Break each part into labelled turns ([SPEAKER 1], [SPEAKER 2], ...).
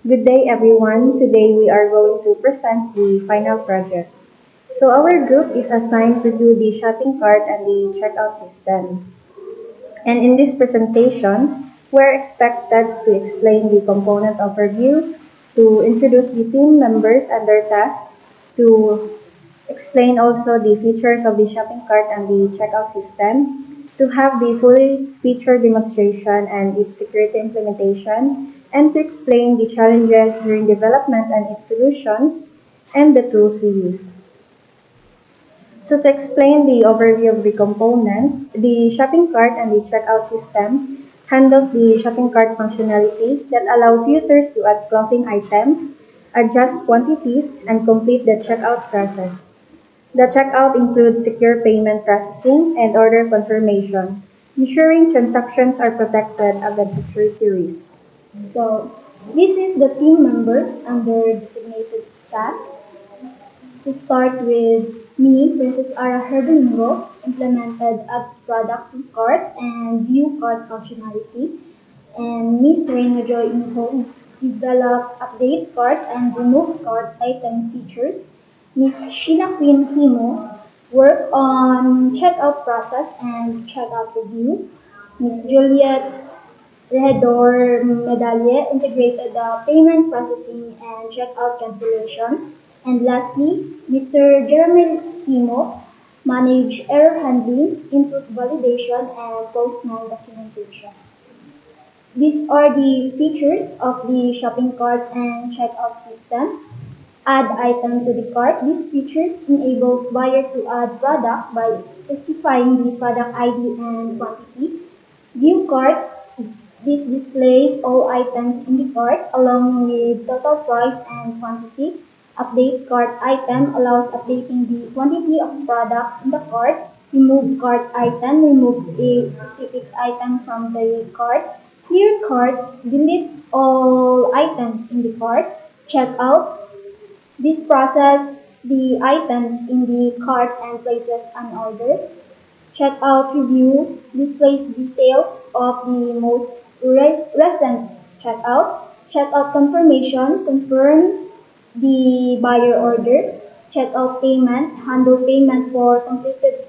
[SPEAKER 1] Good day, everyone. Today we are going to present the final project. So our group is assigned to do the shopping cart and the checkout system. And in this presentation, we're expected to explain the component overview, to introduce the team members and their tasks, to explain also the features of the shopping cart and the checkout system, to have the fully featured demonstration and its security implementation, and to explain the challenges during development and its solutions, and the tools we use. So to explain the overview of the component, the shopping cart and the checkout system handles the shopping cart functionality that allows users to add clothing items, adjust quantities, and complete the checkout process. The checkout includes secure payment processing and order confirmation, ensuring transactions are protected against security risks. So, this is the team members under designated task. To start with, me, Princess Ara Herdomingo, implemented add product to cart and view cart functionality, and Miss Reina Joy Inho developed update cart and remove cart item features. Miss Sheila Queen Himo worked on checkout process and checkout review. Miss Juliet Redor Medalye integrated the payment processing and checkout cancellation. And lastly, Mr. Jeremy Himo managed error handling, input validation, and post-9 documentation. These are the features of the shopping cart and checkout system. Add item to the cart. These features enables buyer to add product by specifying the product ID and quantity. View cart. This displays all items in the cart along with total price and quantity. Update cart item allows updating the quantity of products in the cart. Remove cart item removes a specific item from the cart. Clear cart deletes all items in the cart. Checkout. This processes the items in the cart and places an order. Checkout review displays details of the most recent checkout. Checkout confirmation confirm the buyer order. Checkout payment handle payment for completed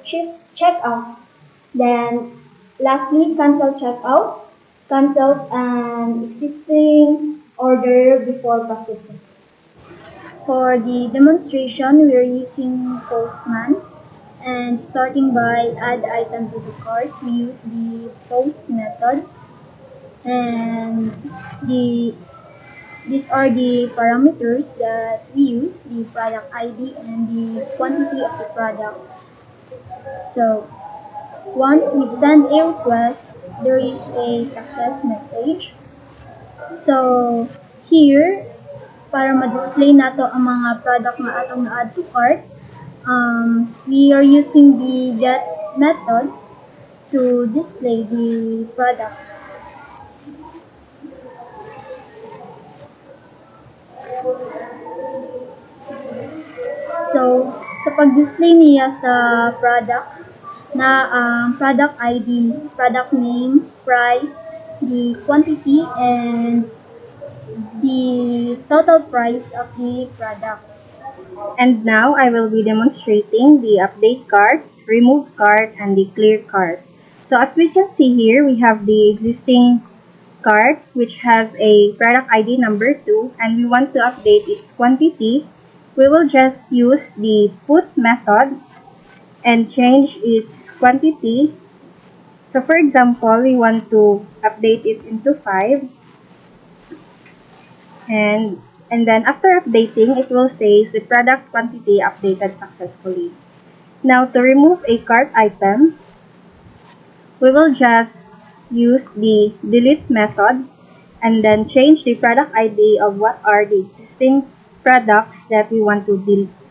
[SPEAKER 1] checkouts. Then lastly, cancel checkout cancels an existing order before processing. For the demonstration, we are using Postman. And starting by add item to the cart, we use the post method. And the these are the parameters that we use, the product ID and the quantity of the product. So once we send a request, there is a success message. So here, para ma-display nato ang mga product nga atong na-add to cart, we are using the get method to display the products. So, sa pag-display niya sa products, na ang product ID, product name, price, the quantity, and the total price of the product. And now I will be demonstrating the update cart, remove cart, and the clear cart. So as we can see here, we have the existing cart which has a product ID number 2 and we want to update its quantity. We will just use the put method and change its quantity. So for example, we want to update it into 5 and then after updating, it will say the product quantity updated successfully. Now to remove a cart item, we will just use the delete method and then change the product ID of what are the existing products that we want to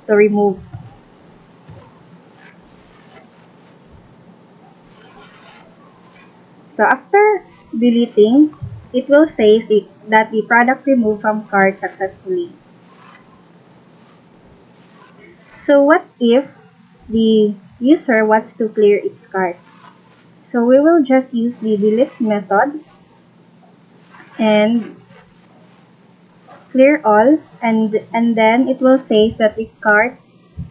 [SPEAKER 1] remove. So after deleting, it will say that the product removed from cart successfully. So what if the user wants to clear its cart? So we will just use the delete method and clear all, and then it will say that the cart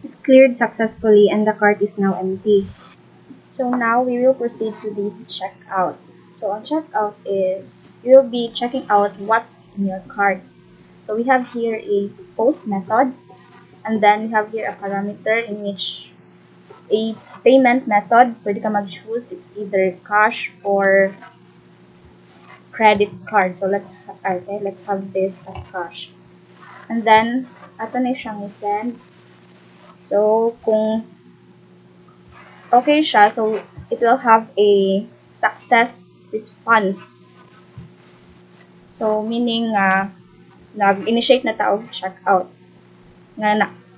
[SPEAKER 1] is cleared successfully and the cart is now empty. So now we will proceed to the checkout. So on checkout is you will be checking out what's in your cart. So we have here a post method, and then we have here a parameter in which a payment method. Pwede ka mag-choose. It's either cash or credit card. So let's have this as cash. And then ato na siyang i-send. So kung okay siya, so it will have a success response. So meaning nag-initiate na ta og checkout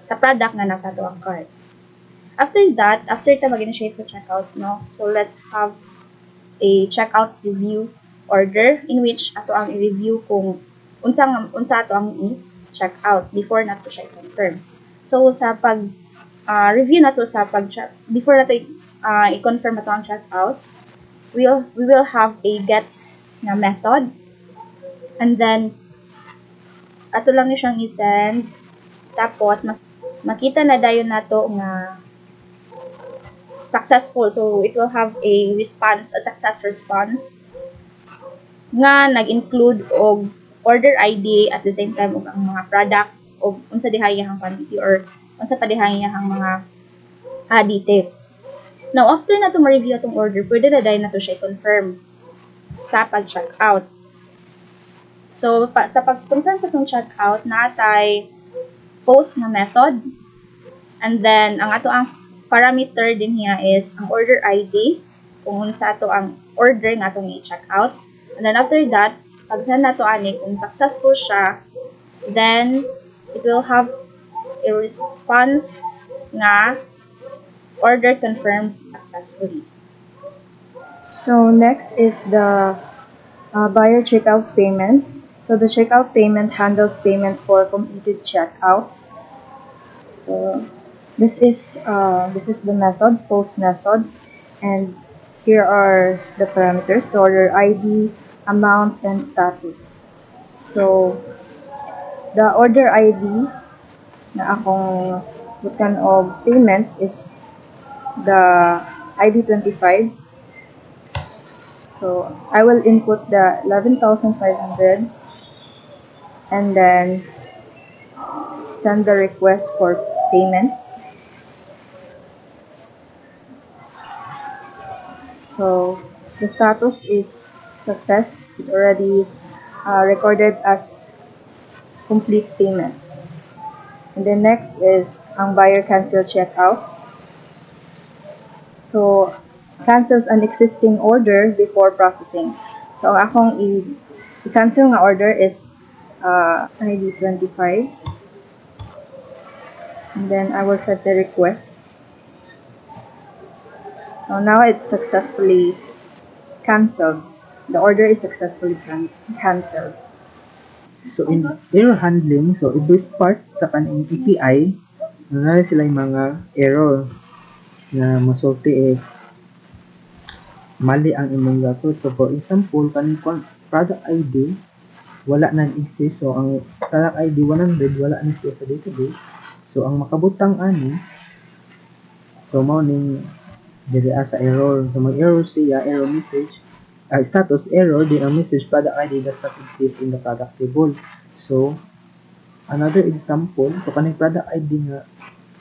[SPEAKER 1] sa product nga nasa ato ang cart. After that, after ta mag-initiate sa checkout, no, so let's have a checkout review order in which ato ang i-review kung unsa ato ang i-checkout before nato siya i-confirm. So sa pag review nato sa before nato i-confirm ato ang checkout, we will have a get na method, and then ato lang ni siyang i-send, tapos makita na dayon nato nga successful. So it will have a success response nga nag-include og order ID at the same time og ang mga product og unsa dihayahang quantity or unsa pa dihayahang mga details. Now after na to ma-review atong order, pwede na dayon nato siya i-confirm sa pag-checkout. So sa pag-confirm sa atong checkout, natay post na method, and then ang ato ang parameter din niya is ang order ID, kung unsa ato ang order nga atong i-check out. And then after that, pag send nato ani kung successful siya, then it will have a response nga order confirmed successfully.
[SPEAKER 2] So next is the buyer checkout payment. So the checkout payment handles payment for completed checkouts. So this is the method, post method, and here are the parameters: the order ID, amount, and status. So the order ID na akong button of payment is the ID 25. So I will input the 11,500 and then send the request for payment. So the status is success. It already recorded as complete payment. And then next is ang buyer cancel checkout. So cancels an existing order before processing. So akong i-cancel nga order is ID 25. And then I will set the request. So now it's successfully cancelled. The order is successfully cancelled.
[SPEAKER 3] So in error handling, so every part sa kaning API, nangyari sila yung mga error na masulti mali ang imong gato. So for example, kaning product ID wala na exist. So ang product ID 100 wala na siya sa database. So ang makabutang ani, so mao ning diri sa error. So mag-error siya, error message, status error, din ang message product ID does not exist in the product table. So another example, so kaning product ID nga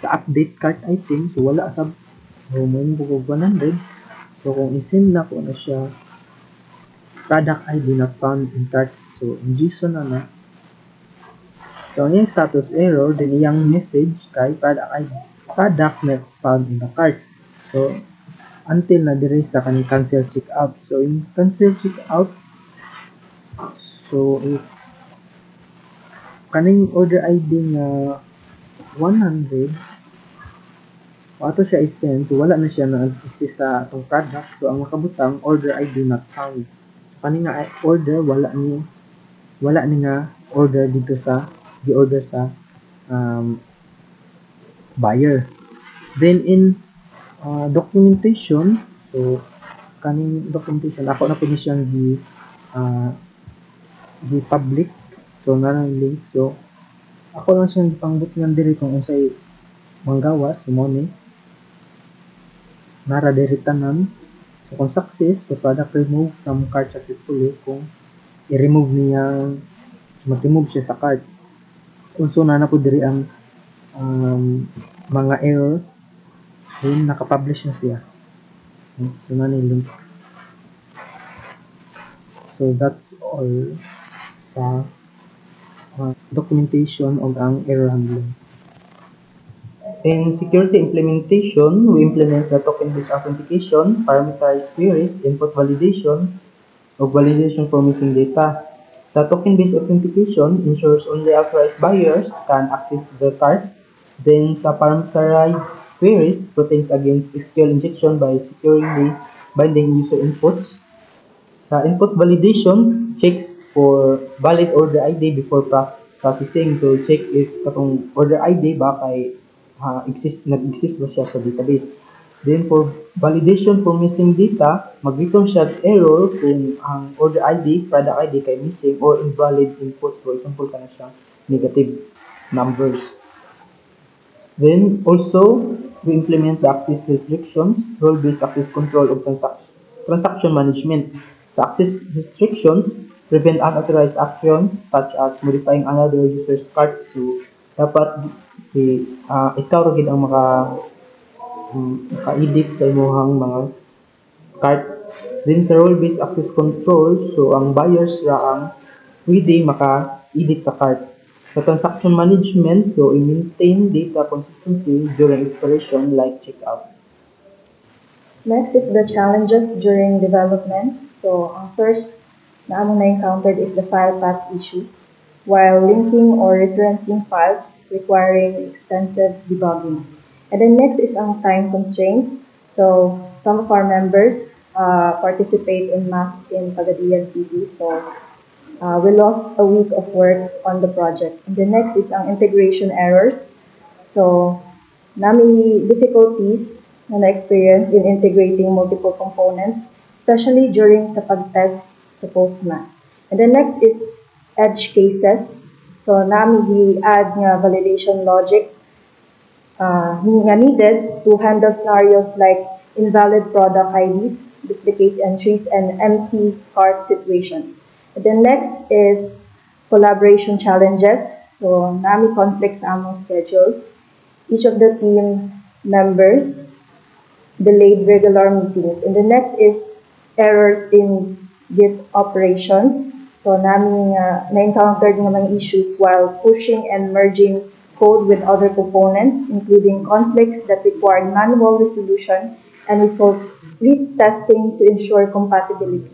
[SPEAKER 3] sa update cart item, so wala sa may bugog 100. So kung isend na ko na siya product ID not found in cart, so in JSON na so yung status error, din iyang message kay product not found in the cart. So until na dire sa kaning cancel checkout. So in cancel checkout, so kaning order ID nga 100 ato siya i-send, so wala na siya na-exist sa atong product. So ang makabutang order ID not found. Kaning nga order wala ni nga order dito sa gi-order sa buyer. Then in documentation, so kaning documentation ako na pud siyang gi public. So na link. So ako lang siyang pangbut nga diri kung unsay manggawas mo ni nara diri tanan. So kung success, so product remove from cart successfully kung i-remove niya mag-remove siya sa cart. Kung so na po diri ang mga error, then naka-publish na siya. So na link. So that's all sa documentation of ang error handling. In security implementation, we implement the token-based authentication, parameterized queries, input validation, o validation for missing data. Sa token-based authentication, ensures only authorized buyers can access the card. Then sa parameterized queries, protects against SQL injection by securing the binding user inputs. Sa input validation, checks for valid order ID before processing to check if katong order ID ba kay nag-exist ba siya sa database. Then for validation for missing data, mag-return siya error kung ang order ID, product ID kay missing or invalid input. For example, kana siya negative numbers. Then also, we implement the access restrictions, role-based access control of transaction management. Sa access restrictions, prevent unauthorized actions such as modifying another user's card. So, dapat ikaw rin ang maka-edit sa imuhang mga card. Then sa role-based access control, so ang buyers ra ang pwede maka-edit sa card. Sa transaction management, so i-maintain data consistency during operation like checkout.
[SPEAKER 2] Next is the challenges during development. So, ang first na among na-encountered is the file path issues, while linking or referencing files requiring extensive debugging. And then next is ang time constraints. So, some of our members participate in mass in Pagadian City. So, we lost a week of work on the project. And the next is ang integration errors. So, nami difficulties na na-experience in integrating multiple components, especially during sa pag-test sa Postman. And the next is edge cases. So, nami i-add nga validation logic nga needed to handle scenarios like invalid product IDs, duplicate entries, and empty cart situations. And the next is collaboration challenges. So, nami conflicts among schedules. Each of the team members delayed regular meetings. And the next is errors in Git operations. So, namin na-encountered ng mga issues while pushing and merging code with other components, including conflicts that require manual resolution and result retesting to ensure compatibility.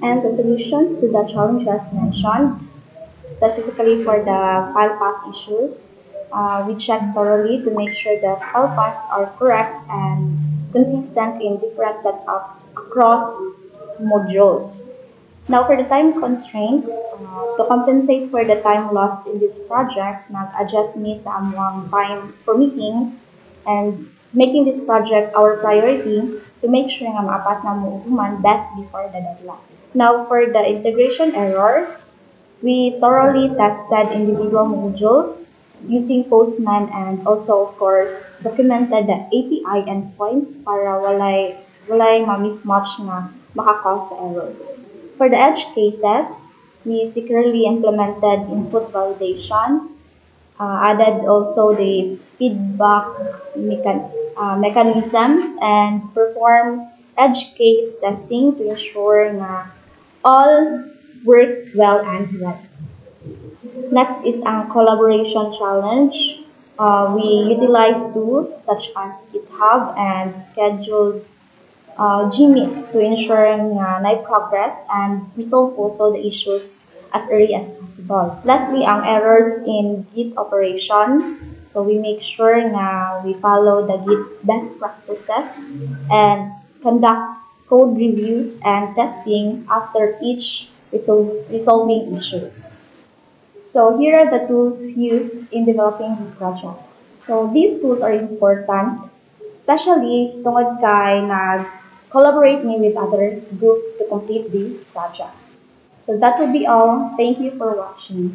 [SPEAKER 1] And the solutions to the challenges mentioned, specifically for the file path issues, we check thoroughly to make sure the file paths are correct and consistent in different setups across modules. Now, for the time constraints, to compensate for the time lost in this project, nag-adjust ni sa among time for meetings and making this project our priority to make sure nga maapas na mo human best before the deadline. Now, for the integration errors, we thoroughly tested individual modules using Postman and also, of course, documented the API endpoints para walay ma-mismatch na makakause sa errors. For the edge cases, we securely implemented input validation, added also the feedback mechanisms, and perform edge case testing to ensure na all works well and right. Next is ang collaboration challenge. We utilize tools such as GitHub and scheduled Gmix to ensure na progress and resolve also the issues as early as possible. Lastly, ang errors in Git operations. So we make sure na we follow the Git best practices and conduct code reviews and testing after each resolving issues. So here are the tools used in developing the project. So these tools are important, especially tungod kay nag-collaborate me with other groups to complete the project. So that would be all. Thank you for watching.